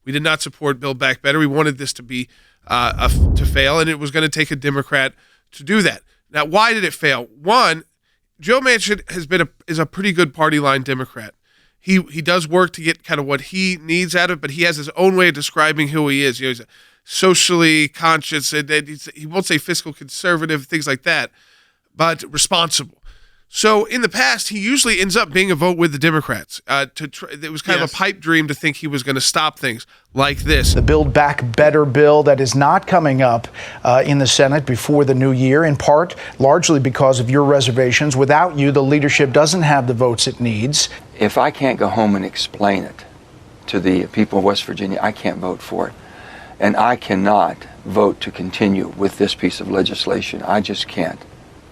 We did not support Build Back Better. We wanted this to be to fail, and it was going to take a Democrat to do that. Now, why did it fail? One, Joe Manchin is a pretty good party line Democrat. He does work to get kind of what he needs out of it, but he has his own way of describing who he is. He's socially conscious, and he won't say fiscal conservative, things like that, but responsible. So in the past, he usually ends up being a vote with the Democrats. It was kind of a pipe dream to think he was going to stop things like this. The Build Back Better bill that is not coming up in the Senate before the new year, in part largely because of your reservations. Without you, the leadership doesn't have the votes it needs. If I can't go home and explain it to the people of West Virginia, I can't vote for it. And I cannot vote to continue with this piece of legislation. I just can't.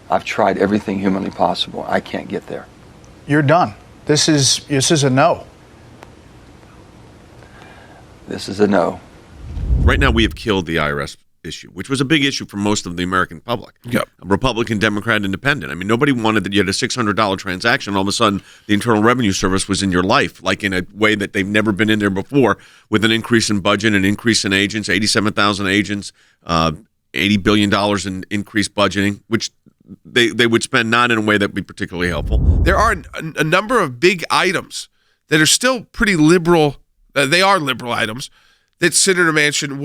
I've tried everything humanly possible. I can't get there. You're done. This is a no. This is a no. Right now, we have killed the IRS issue, which was a big issue for most of the American public. Yep. Republican, Democrat, Independent. I mean, nobody wanted that you had a $600 transaction. All of a sudden, the Internal Revenue Service was in your life, like in a way that they've never been in there before, with an increase in budget, an increase in agents, 87,000 agents, $80 billion in increased budgeting, which they would spend not in a way that would be particularly helpful. There are a number of big items that are still pretty liberal. They are liberal items that Senator Manchin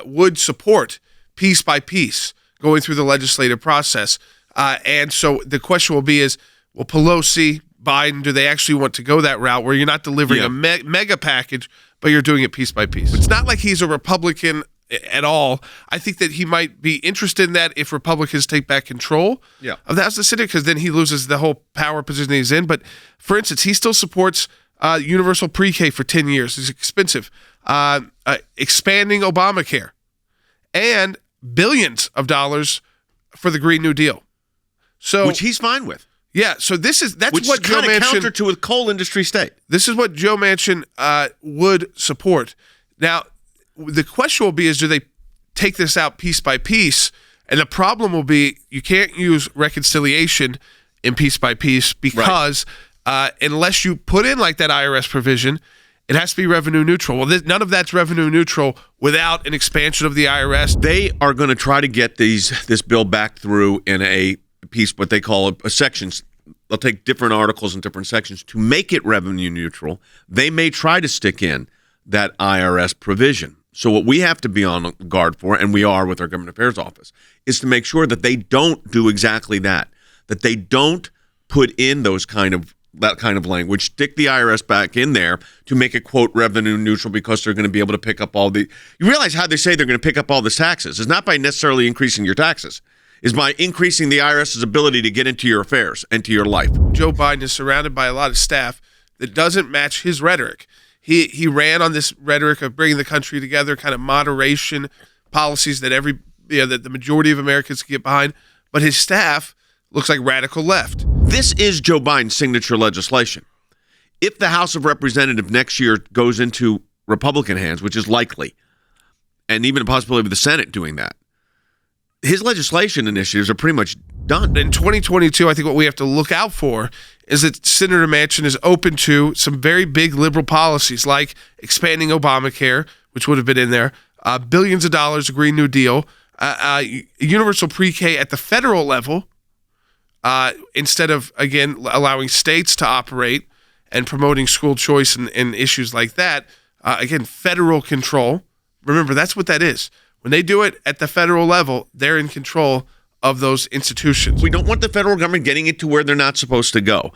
would support piece by piece going through the legislative process. And so the question will be will Pelosi, Biden, do they actually want to go that route where you're not delivering a mega package, but you're doing it piece by piece? It's not like he's a Republican at all. I think that he might be interested in that if Republicans take back control of the House of the Senate, because then he loses the whole power position he's in. But for instance, he still supports universal pre-K for 10 years. It's expensive. Expanding Obamacare and billions of dollars for the Green New Deal. So, which he's fine with. Yeah, so that's what Joe Manchin, counter to a coal industry state. This is what Joe Manchin would support. Now, the question will be do they take this out piece by piece? And the problem will be you can't use reconciliation in piece by piece because unless you put in like that IRS provision, it has to be revenue neutral. Well, none of that's revenue neutral without an expansion of the IRS. They are going to try to get this bill back through in a piece, what they call a sections. They'll take different articles and different sections to make it revenue neutral. They may try to stick in that IRS provision. So what we have to be on guard for, and we are with our Government Affairs Office, is to make sure that they don't do exactly that they don't put in that kind of language, stick the IRS back in there to make it, quote, revenue neutral because they're going to be able to pick up all the... You realize how they say they're going to pick up all the taxes. It's not by necessarily increasing your taxes. It's by increasing the IRS's ability to get into your affairs and to your life. Joe Biden is surrounded by a lot of staff that doesn't match his rhetoric. He ran on this rhetoric of bringing the country together, kind of moderation policies that that the majority of Americans can get behind, but his staff looks like radical left. This is Joe Biden's signature legislation. If the House of Representatives next year goes into Republican hands, which is likely, and even a possibility of the Senate doing that, his legislation initiatives are pretty much done. In 2022, I think what we have to look out for is that Senator Manchin is open to some very big liberal policies like expanding Obamacare, which would have been in there, billions of dollars, a Green New Deal, universal pre-K at the federal level, instead of, again, allowing states to operate and promoting school choice and issues like that. Again, federal control. Remember, that's what that is. When they do it at the federal level, they're in control of those institutions. We don't want the federal government getting it to where they're not supposed to go.